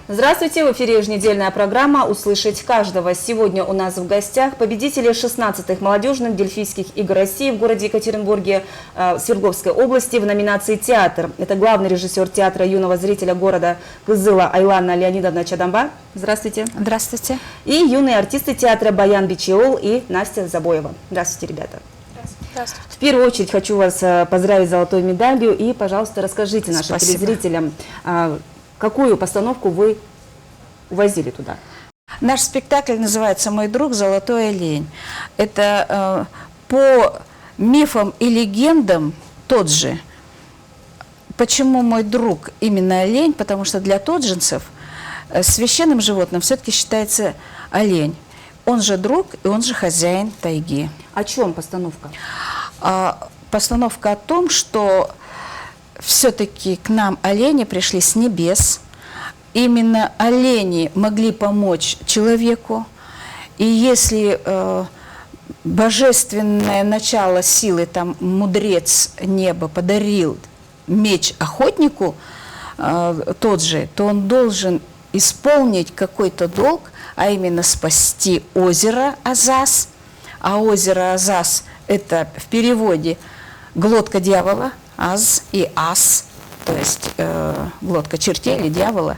Здравствуйте, в эфире еженедельная программа «Услышать каждого». Сегодня у нас в гостях победители 16-х молодежных дельфийских игр России в городе Екатеринбурге, Свердловской области в номинации «Театр». Это главный режиссер театра юного зрителя города Кызыла Айлана Леонидовна Чадамба. Здравствуйте. Здравствуйте. И юные артисты театра Баян Бичиол и Настя Забоева. Здравствуйте, ребята. Здравствуйте. В первую очередь хочу вас поздравить с золотой медалью и, пожалуйста, расскажите нашим телезрителям, какую постановку вы увозили туда? Наш спектакль называется «Мой друг Золотой олень». Это по мифам и легендам тот же. Почему мой друг именно олень? Потому что для тоджинцев священным животным все-таки считается олень. Он же друг и он же хозяин тайги. О чем постановка? Постановка о том, что все-таки к нам олени пришли с небес. Именно олени могли помочь человеку. И если божественное начало силы, там мудрец неба подарил меч охотнику тот же, то он должен исполнить какой-то долг, а именно спасти озеро Азас. А озеро Азас – это в переводе глотка дьявола, аз и ас, то есть глотка чертей или дьявола.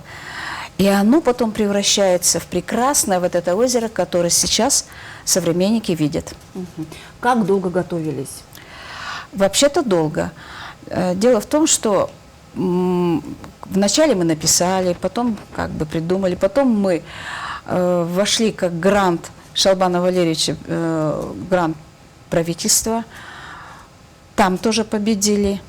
И оно потом превращается в прекрасное вот это озеро, которое сейчас современники видят. Как долго готовились? Вообще-то долго. Дело в том, что вначале мы написали, потом как бы придумали, потом мы вошли как грант Шалбана Валерьевича, грант правительства, там тоже победили.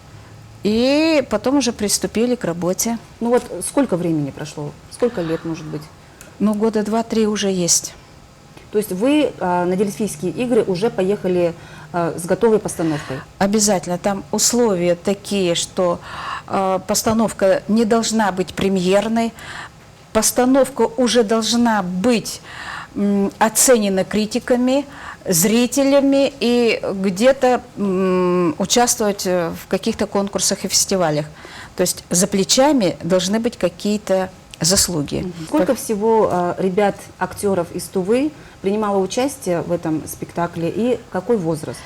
И потом уже приступили к работе. Ну вот сколько времени прошло? Сколько лет, может быть? Ну, года 2-3 уже есть. То есть вы на Дельфийские игры уже поехали с готовой постановкой? Обязательно. Там условия такие, что постановка не должна быть премьерной, постановка уже должна быть оценена критиками, зрителями и где-то участвовать в каких-то конкурсах и фестивалях. То есть за плечами должны быть какие-то заслуги. Сколько всего ребят, актеров из Тувы принимало участие в этом спектакле и какой возраст?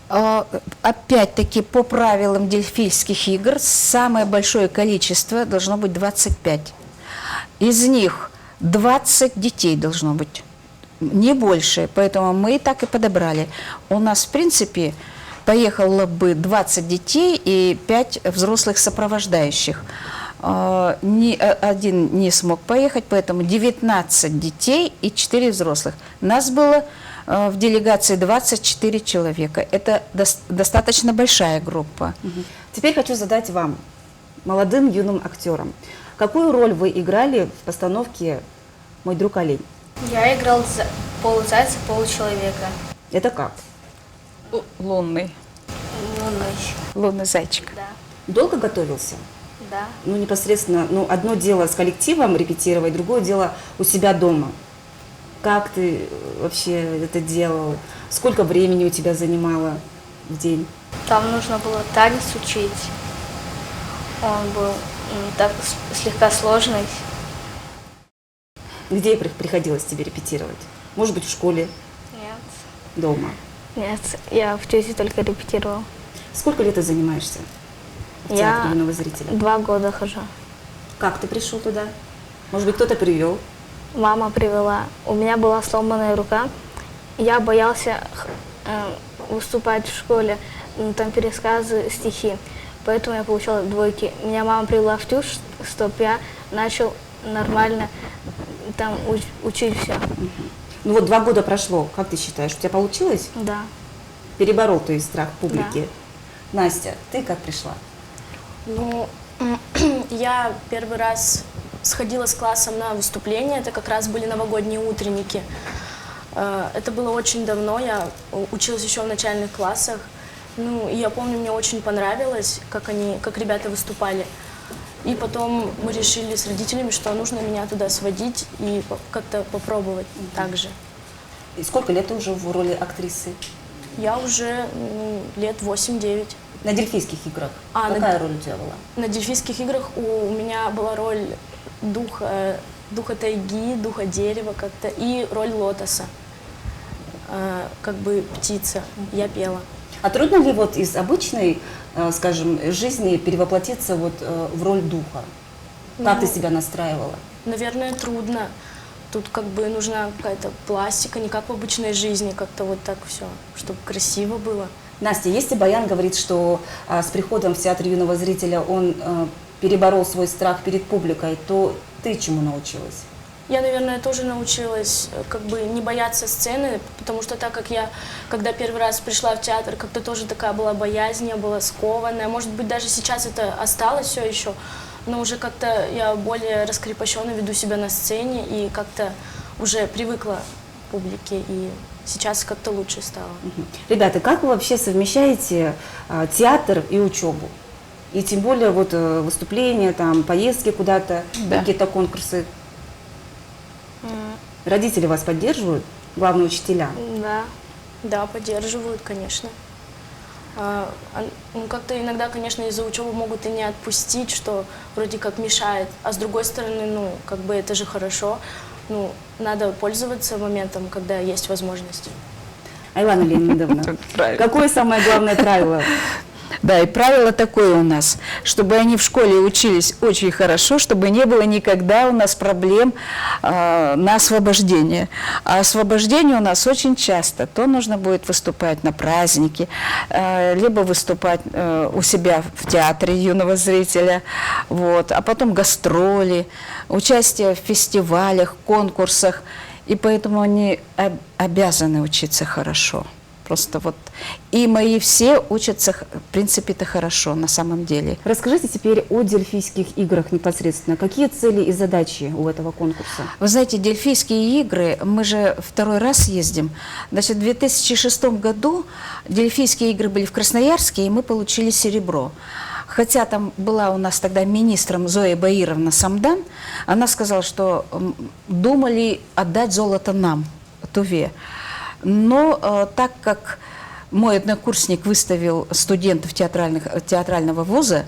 Опять-таки по правилам Дельфийских игр самое большое количество должно быть 25. Из них 20 детей должно быть. Не больше, поэтому мы так и подобрали. У нас, в принципе, поехало бы 20 детей и 5 взрослых сопровождающих. Один не смог поехать, поэтому 19 детей и 4 взрослых. Нас было в делегации 24 человека. Это достаточно большая группа. Теперь хочу задать вам, молодым юным актерам, какую роль вы играли в постановке «Мой друг олень»? Я играл полузайца, получеловека. Это как? Лунный зайчик. Да. Долго готовился? Да. Ну, непосредственно, одно дело с коллективом репетировать, другое дело у себя дома. Как ты вообще это делал? Сколько времени у тебя занимало в день? Там нужно было танец учить. Он был так слегка сложный. Где приходилось тебе репетировать? Может быть, в школе? Нет. Дома? Нет, я в тете только репетировал. Сколько лет ты занимаешься в театре юного зрителя? 2 года хожу. Как ты пришел туда? Может быть, кто-то привел? Мама привела. У меня была сломанная рука. Я боялся выступать в школе, там пересказы, стихи. Поэтому я получала 2. Меня мама привела в ТЮШ, чтобы я начал нормально там учить все. Ну вот 2 года прошло. Как ты считаешь, у тебя получилось? Да. Переборол, то есть, страх публики? Да. Настя, ты как пришла? Ну, я первый раз сходила с классом на выступление, это как раз были новогодние утренники. Это было очень давно, я училась еще в начальных классах. Ну, и я помню, мне очень понравилось, как ребята выступали. И потом мы решили с родителями, что нужно меня туда сводить и как-то попробовать так же. И сколько лет ты уже в роли актрисы? Я уже лет 8-9. На Дельфийских играх какая роль у тебя была? На Дельфийских играх у меня была роль духа тайги, духа дерева как-то и роль лотоса, как бы птица. Я пела. А трудно ли вот из обычной, скажем, жизни перевоплотиться вот в роль духа? Как ты себя настраивала? Наверное, трудно. Тут как бы нужна какая-то пластика, не как в обычной жизни, как-то вот так все, чтобы красиво было. Настя, если Баян говорит, что с приходом в театр юного зрителя он переборол свой страх перед публикой, то ты чему научилась? Я, наверное, тоже научилась как бы не бояться сцены, потому что так как я, когда первый раз пришла в театр, как-то тоже такая была боязнь, я была скованная. Может быть, даже сейчас это осталось все еще, но уже как-то я более раскрепощенно веду себя на сцене и как-то уже привыкла к публике, и сейчас как-то лучше стало. Ребята, как вы вообще совмещаете театр и учебу? И тем более вот выступления, там, поездки куда-то, Да. какие-то конкурсы. Родители вас поддерживают, главные учителя? Да. Да, поддерживают, конечно. Ну, как-то иногда, конечно, из-за учебы могут и не отпустить, что вроде как мешает. А с другой стороны, ну, как бы это же хорошо. Ну, надо пользоваться моментом, когда есть возможность. Айлана Леонидовна, Правильно. какое самое главное правило? Да, и правило такое у нас, чтобы они в школе учились очень хорошо, чтобы не было никогда у нас проблем на освобождение. А освобождение у нас очень часто. То нужно будет выступать на празднике, либо выступать у себя в театре юного зрителя, вот, а потом гастроли, участие в фестивалях, конкурсах. И поэтому они обязаны учиться хорошо. Просто вот. И мои все учатся, в принципе-то, хорошо на самом деле. Расскажите теперь о Дельфийских играх непосредственно. Какие цели и задачи у этого конкурса? Вы знаете, Дельфийские игры, мы же второй раз ездим. Значит, в 2006 году Дельфийские игры были в Красноярске, и мы получили серебро. Хотя там была у нас тогда министром Зоя Баировна Самдан, она сказала, что думали отдать золото нам, Туве. Но так как мой однокурсник выставил студентов театрального вуза,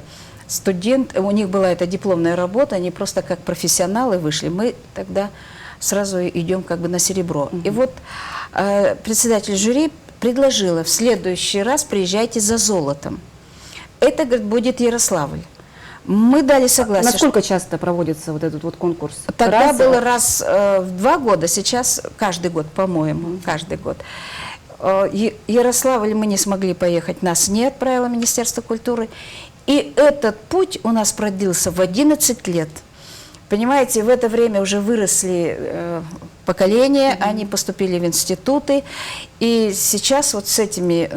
у них была эта дипломная работа, они просто как профессионалы вышли, мы тогда сразу идем как бы на серебро. И вот председатель жюри предложила: в следующий раз приезжайте за золотом. Это, говорит, будет Ярославль. Мы дали согласие. Насколько часто проводится вот этот вот конкурс? Тогда было раз в 2 года, сейчас каждый год, по-моему, каждый год. Ярославль мы не смогли поехать, нас не отправило Министерство культуры. И этот путь у нас продлился в 11 лет. Понимаете, в это время уже выросли поколения, они поступили в институты. И сейчас вот с этими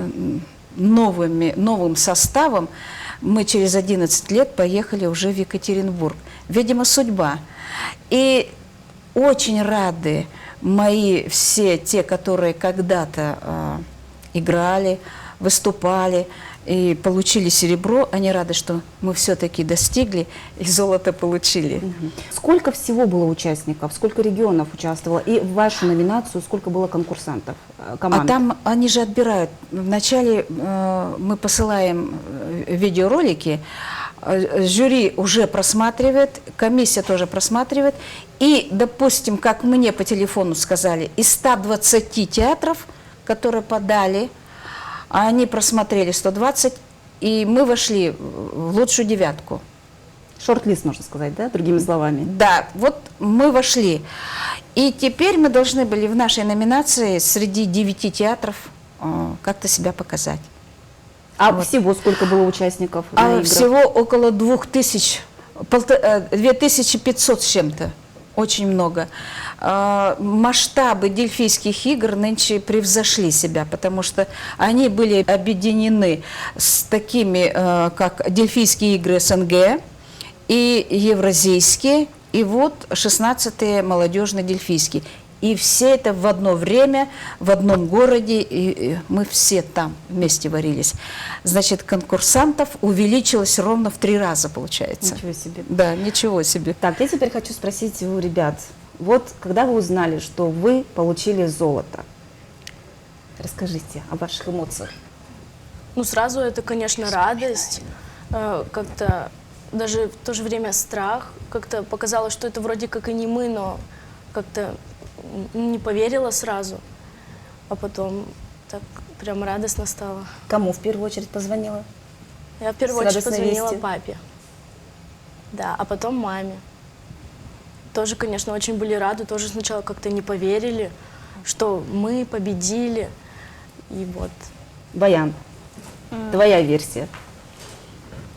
новым составом мы через 11 лет поехали уже в Екатеринбург. Видимо, судьба. И очень рады мои все те, которые когда-то играли, выступали и получили серебро. Они рады, что мы все-таки достигли и золото получили. Сколько всего было участников, сколько регионов участвовало? И в вашу номинацию сколько было конкурсантов, команд? А там они же отбирают. Вначале мы посылаем видеоролики, жюри уже просматривает, комиссия тоже просматривает. И, допустим, как мне по телефону сказали, из 120 театров, которые подали, они просмотрели 120, и мы вошли в лучшую 9. Шорт-лист, можно сказать, да, другими словами? Да, вот мы вошли. И теперь мы должны были в нашей номинации среди 9 театров как-то себя показать. А Вот. всего сколько было участников на играх? Всего около 2000, 2500 с чем-то. Очень много. Масштабы Дельфийских игр нынче превзошли себя, потому что они были объединены с такими, как Дельфийские игры СНГ и Евразийские, и вот 16-е молодежные Дельфийские. И все это в одно время, в одном городе, и мы все там вместе варились. Значит, конкурсантов увеличилось ровно в 3 раза, получается. Ничего себе. Да, ничего себе. Так, я теперь хочу спросить у ребят. Вот, когда вы узнали, что вы получили золото, расскажите о ваших эмоциях. Ну, сразу это, конечно, радость. Как-то даже в то же время страх. Как-то показалось, что это вроде как и не мы, но как-то не поверила сразу. А потом так прям радостно стало. Кому в первую очередь позвонила? Я в первую С очередь радостной позвонила вестью. папе. Да, а потом маме. Тоже, конечно, очень были рады, тоже сначала как-то не поверили, что мы победили. И вот. Баян, твоя версия.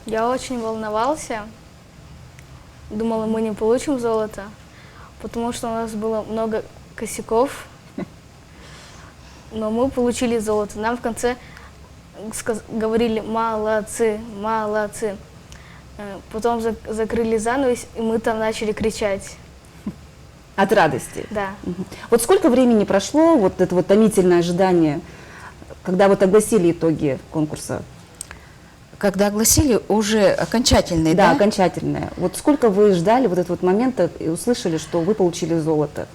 Я очень волновался. Думала, мы не получим золото, потому что у нас было много косяков. Но мы получили золото. Нам в конце говорили «молодцы, молодцы». Потом закрыли занавес, и мы там начали кричать. От радости. Да. Мгм. Вот сколько времени прошло, вот это вот томительное ожидание, когда вот огласили итоги конкурса? Когда огласили уже окончательный, Да, да? окончательное. Вот сколько вы ждали вот этого вот момента и услышали, что вы получили золото?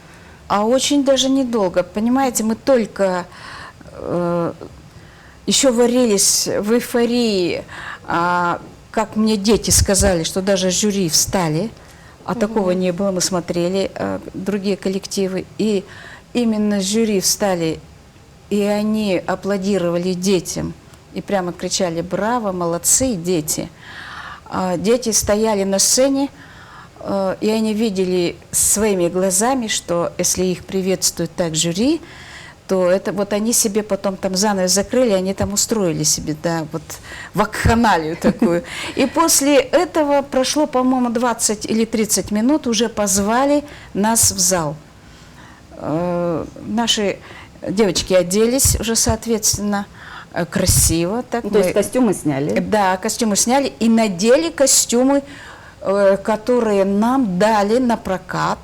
А очень даже недолго. Понимаете, мы только еще варились в эйфории. Как мне дети сказали, что даже жюри встали, а такого не было, мы смотрели другие коллективы, и именно жюри встали, и они аплодировали детям, и прямо кричали «Браво, молодцы, дети!». Дети стояли на сцене, и они видели своими глазами, что если их приветствует так жюри, то это вот они себе потом там занавес закрыли, они там устроили себе, да, вот вакханалию такую. И после этого прошло, по-моему, 20 или 30 минут, уже позвали нас в зал. Наши девочки оделись уже, соответственно, красиво. Так Ну, то есть костюмы сняли? Да, костюмы сняли и надели костюмы, которые нам дали на прокат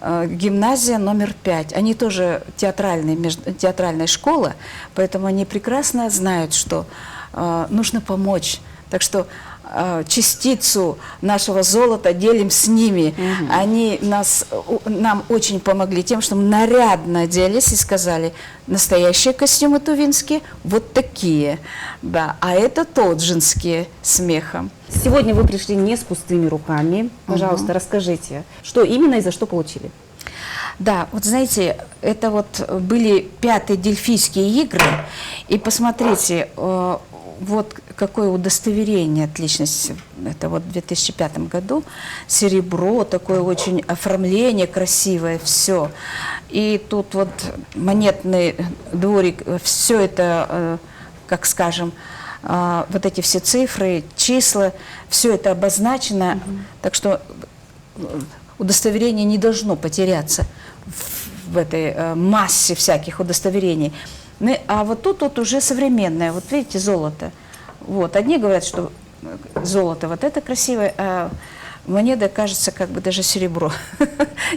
гимназия номер 5. Они тоже театральная школа, поэтому они прекрасно знают, что нужно помочь. Так что частицу нашего золота делим с ними. Они нам очень помогли тем, что мы нарядно оделись и сказали, настоящие костюмы тувинские вот такие, да, а это тоджинские с мехом. Сегодня вы пришли не с пустыми руками. Пожалуйста, расскажите, что именно и за что получили? Да, вот знаете, это вот были 5-е Дельфийские игры, и посмотрите, вот какое удостоверение от личности, это вот в 2005 году, серебро, такое очень оформление красивое, все. И тут вот монетный дворик, все это, как скажем, вот эти все цифры, числа, все это обозначено, так что удостоверение не должно потеряться в этой массе всяких удостоверений. А вот тут вот уже современное, вот видите, золото. Вот. Одни говорят, что золото вот это красивое, а мне кажется, как бы даже серебро.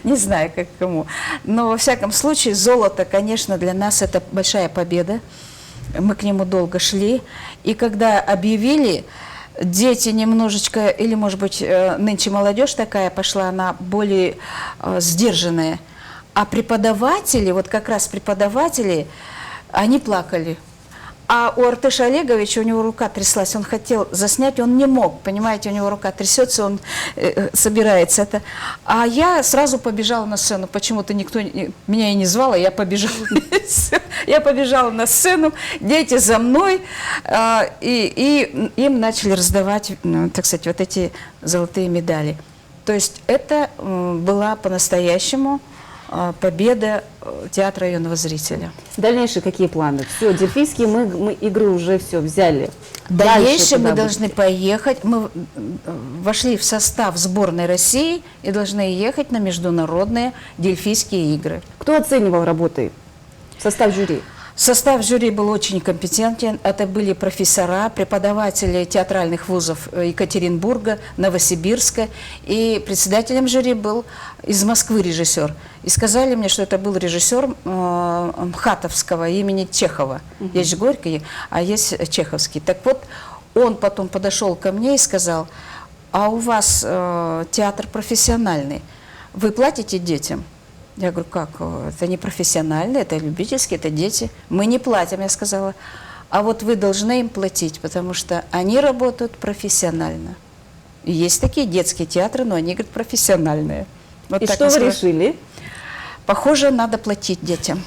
Не знаю, как кому. Но во всяком случае, золото, конечно, для нас это большая победа. Мы к нему долго шли. И когда объявили, дети немножечко, или, может быть, нынче молодежь такая пошла, она более сдержанная. А преподаватели, вот как раз преподаватели, они плакали. А у Артыша Олеговича, у него рука тряслась, он хотел заснять, он не мог, понимаете, у него рука трясется, он собирается это. А я сразу побежала на сцену, почему-то никто меня и не звал, а я побежала. Я побежала на сцену, дети за мной, и им начали раздавать, так сказать, вот эти золотые медали. То есть это была по-настоящему победа театра юного зрителя. Дальнейшие какие планы? Все, дельфийские мы игры уже все взяли. Дальше мы куда должны будете? поехать. Мы вошли в состав сборной России и должны ехать на международные дельфийские игры. Кто оценивал работы? Состав жюри? Состав жюри был очень компетентен. Это были профессора, преподаватели театральных вузов Екатеринбурга, Новосибирска. И председателем жюри был из Москвы режиссер. И сказали мне, что это был режиссер Мхатовского имени Чехова. Есть же Горький, а есть Чеховский. Так вот, он потом подошел ко мне и сказал, а у вас театр профессиональный, вы платите детям? Я говорю, как? Это не профессионально, это любительский, это дети. Мы не платим, я сказала. А вот вы должны им платить, потому что они работают профессионально. И есть такие детские театры, но они, говорят, профессиональные. Вот И так что вы называется. решили? Похоже, надо платить детям.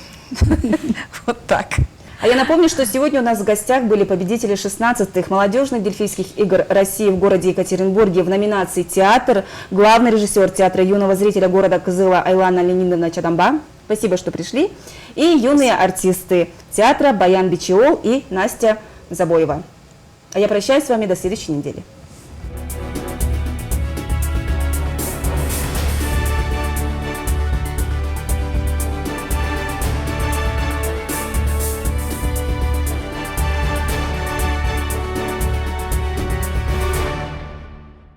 Вот так. А я напомню, что сегодня у нас в гостях были победители 16-х молодежных дельфийских игр России в городе Екатеринбурге в номинации «Театр», главный режиссер театра юного зрителя города Кызыла Айлана Леонидовна Чадамба. Спасибо, что пришли. И юные артисты театра Баян Бичиол и Настя Забоева. А я прощаюсь с вами до следующей недели.